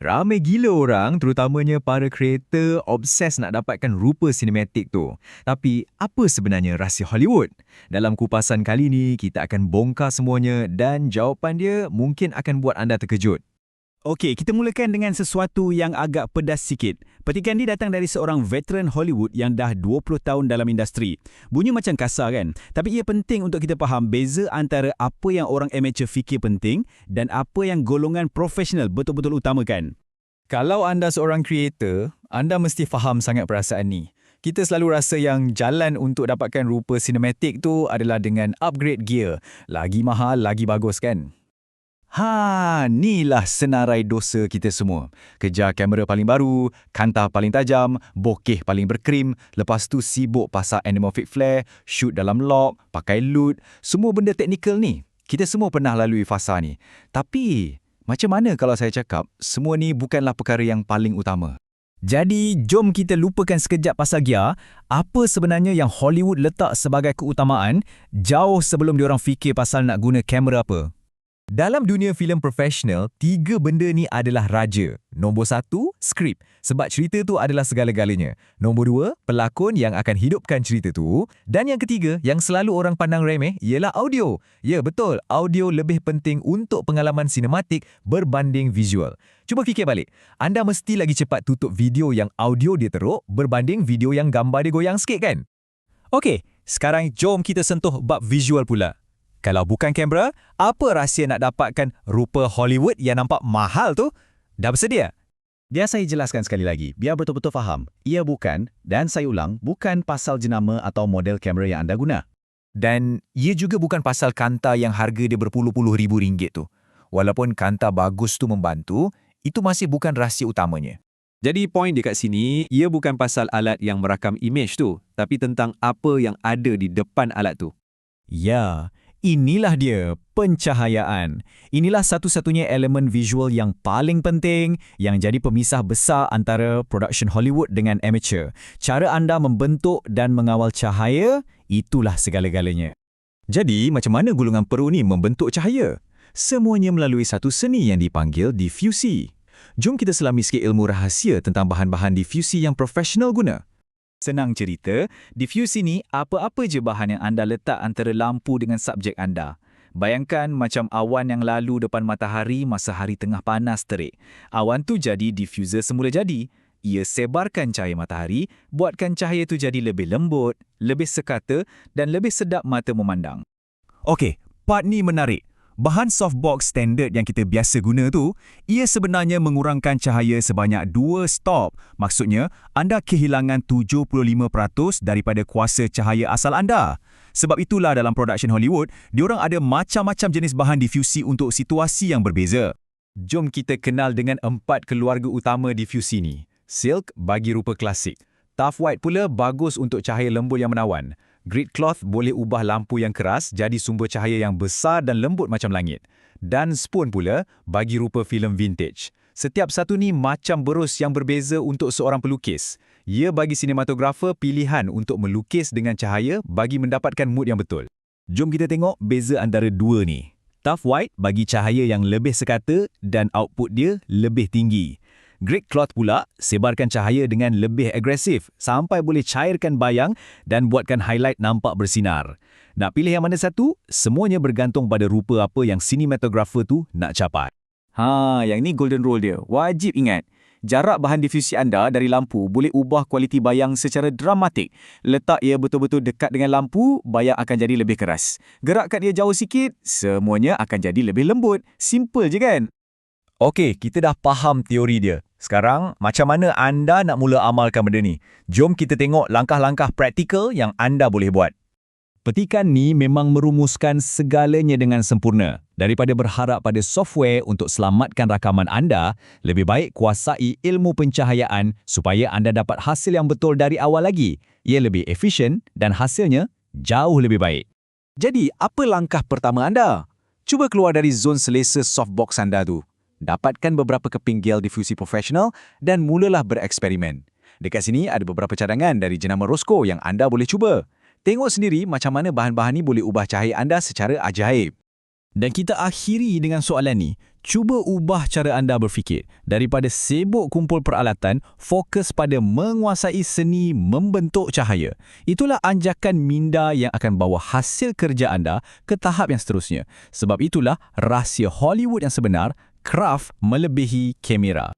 Ramai gila orang, terutamanya para kreator, obses nak dapatkan rupa sinematik tu. Tapi, apa sebenarnya rahsia Hollywood? Dalam kupasan kali ni, kita akan bongkar semuanya dan jawapan dia mungkin akan buat anda terkejut. Okey, kita mulakan dengan sesuatu yang agak pedas sikit. Petikan ni datang dari seorang veteran Hollywood yang dah 20 tahun dalam industri. Bunyi macam kasar kan? Tapi ia penting untuk kita faham beza antara apa yang orang amateur fikir penting dan apa yang golongan profesional betul-betul utamakan. Kalau anda seorang kreator, anda mesti faham sangat perasaan ni. Kita selalu rasa yang jalan untuk dapatkan rupa sinematik tu adalah dengan upgrade gear. Lagi mahal, lagi bagus kan? Inilah senarai dosa kita semua. Kejar kamera paling baru, kantah paling tajam, bokeh paling berkrim, lepas tu sibuk pasang anamorphic flare, shoot dalam log, pakai LUT, semua benda teknikal ni. Kita semua pernah lalui fasa ni. Tapi, macam mana kalau saya cakap, semua ni bukanlah perkara yang paling utama? Jadi, jom kita lupakan sekejap pasal gear. Apa sebenarnya yang Hollywood letak sebagai keutamaan jauh sebelum diorang fikir pasal nak guna kamera apa? Dalam dunia filem profesional, 3 benda ni adalah raja. Nombor 1, skrip. Sebab cerita tu adalah segala-galanya. Nombor 2, pelakon yang akan hidupkan cerita tu. Dan yang ketiga, yang selalu orang pandang remeh, ialah audio. Ya, betul. Audio lebih penting untuk pengalaman sinematik berbanding visual. Cuba fikir balik. Anda mesti lagi cepat tutup video yang audio dia teruk berbanding video yang gambar dia goyang sikit kan? Okey, sekarang jom kita sentuh bab visual pula. Kalau bukan kamera, apa rahsia nak dapatkan rupa Hollywood yang nampak mahal tu? Dah bersedia? Biar saya jelaskan sekali lagi, biar betul-betul faham. Ia bukan, dan saya ulang, bukan pasal jenama atau model kamera yang anda guna. Dan ia juga bukan pasal kanta yang harga dia berpuluh-puluh ribu ringgit tu. Walaupun kanta bagus tu membantu, itu masih bukan rahsia utamanya. Jadi poin dekat sini, ia bukan pasal alat yang merakam imej tu, tapi tentang apa yang ada di depan alat tu. Ya, inilah dia, pencahayaan. Inilah satu-satunya elemen visual yang paling penting yang jadi pemisah besar antara production Hollywood dengan amateur. Cara anda membentuk dan mengawal cahaya, itulah segala-galanya. Jadi, macam mana gulungan peru ni membentuk cahaya? Semuanya melalui satu seni yang dipanggil diffusi. Jom kita selami sikit ilmu rahsia tentang bahan-bahan diffusi yang profesional guna. Senang cerita, diffusi ni apa-apa je bahan yang anda letak antara lampu dengan subjek anda. Bayangkan macam awan yang lalu depan matahari masa hari tengah panas terik. Awan tu jadi diffuser semula jadi. Ia sebarkan cahaya matahari, buatkan cahaya tu jadi lebih lembut, lebih sekata dan lebih sedap mata memandang. Okey, part ni menarik. Bahan softbox standard yang kita biasa guna tu, ia sebenarnya mengurangkan cahaya sebanyak 2 stop. Maksudnya, anda kehilangan 75% daripada kuasa cahaya asal anda. Sebab itulah dalam production Hollywood, diorang ada macam-macam jenis bahan diffusi untuk situasi yang berbeza. Jom kita kenal dengan 4 keluarga utama diffusi ni. Silk bagi rupa klasik. Tough white pula bagus untuk cahaya lembut yang menawan. Grid cloth boleh ubah lampu yang keras jadi sumber cahaya yang besar dan lembut macam langit. Dan spoon pula bagi rupa filem vintage. Setiap satu ni macam berus yang berbeza untuk seorang pelukis. Ia bagi sinematografer pilihan untuk melukis dengan cahaya bagi mendapatkan mood yang betul. Jom kita tengok beza antara dua ni. Tough white bagi cahaya yang lebih sekata dan output dia lebih tinggi. Grid cloth pula sebarkan cahaya dengan lebih agresif sampai boleh cairkan bayang dan buatkan highlight nampak bersinar. Nak pilih yang mana satu? Semuanya bergantung pada rupa apa yang sinematografer tu nak capai. Yang ni golden rule dia. Wajib ingat. Jarak bahan diffusi anda dari lampu boleh ubah kualiti bayang secara dramatik. Letak ia betul-betul dekat dengan lampu, bayang akan jadi lebih keras. Gerakkan ia jauh sikit, semuanya akan jadi lebih lembut. Simple je kan? Okey, kita dah faham teori dia. Sekarang, macam mana anda nak mula amalkan benda ni? Jom kita tengok langkah-langkah praktikal yang anda boleh buat. Petikan ni memang merumuskan segalanya dengan sempurna. Daripada berharap pada software untuk selamatkan rakaman anda, lebih baik kuasai ilmu pencahayaan supaya anda dapat hasil yang betul dari awal lagi. Ia lebih efisien dan hasilnya jauh lebih baik. Jadi, apa langkah pertama anda? Cuba keluar dari zon selesa softbox anda tu. Dapatkan beberapa keping gel diffusi profesional dan mulalah bereksperimen. Dekat sini ada beberapa cadangan dari jenama Roscoe yang anda boleh cuba. Tengok sendiri macam mana bahan-bahan ni boleh ubah cahaya anda secara ajaib. Dan kita akhiri dengan soalan ni. Cuba ubah cara anda berfikir. Daripada sibuk kumpul peralatan, fokus pada menguasai seni membentuk cahaya. Itulah anjakan minda yang akan bawa hasil kerja anda ke tahap yang seterusnya. Sebab itulah rahsia Hollywood yang sebenar, kraf melebihi kamera.